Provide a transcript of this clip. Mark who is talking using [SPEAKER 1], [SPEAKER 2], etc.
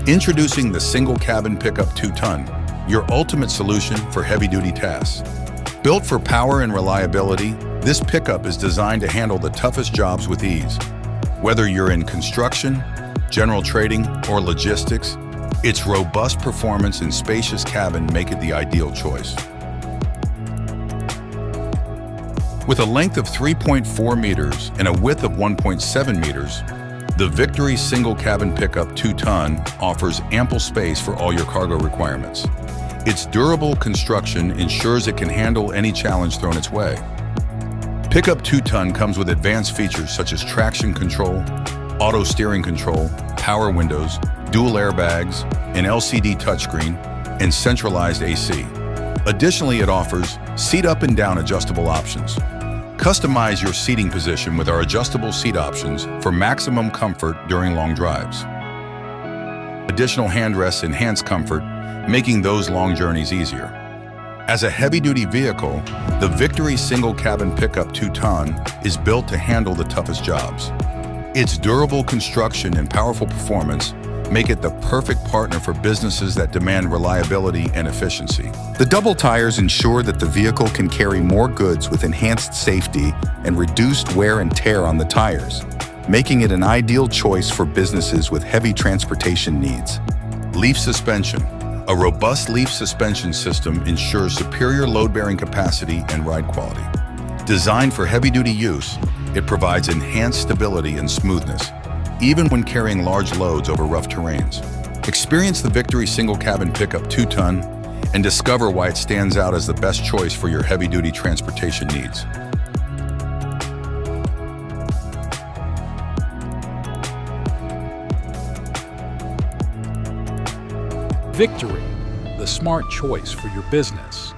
[SPEAKER 1] Introducing the single cabin pickup 2-ton, your ultimate solution for heavy-duty tasks. Built for power and reliability, this pickup is designed to handle the toughest jobs with ease. Whether you're in construction, general trading, or logistics, its robust performance and spacious cabin make it the ideal choice. With a length of 3.4 meters and a width of 1.7 meters, the Victory Single Cabin Pickup 2-ton offers ample space for all your cargo requirements. Its durable construction ensures it can handle any challenge thrown its way. Pickup 2-ton comes with advanced features such as traction control, auto steering control, power windows, dual airbags, an LCD touchscreen, and centralized AC. Additionally, it offers seat up and down adjustable options. Customize your seating position with our adjustable seat options for maximum comfort during long drives. Additional handrests enhance comfort, making those long journeys easier. As a heavy-duty vehicle, the Victory Single Cabin Pickup 2-ton is built to handle the toughest jobs. Its durable construction and powerful performance make it the perfect partner for businesses that demand reliability and efficiency.
[SPEAKER 2] The double tires ensure that the vehicle can carry more goods with enhanced safety and reduced wear and tear on the tires, making it an ideal choice for businesses with heavy transportation needs.
[SPEAKER 1] Leaf suspension. A robust leaf suspension system ensures superior load-bearing capacity and ride quality. Designed for heavy-duty use, it provides enhanced stability and smoothness, even when carrying large loads over rough terrains. Experience the Victory Single Cabin Pickup 2-ton and discover why it stands out as the best choice for your heavy-duty transportation needs.
[SPEAKER 3] Victory, the smart choice for your business.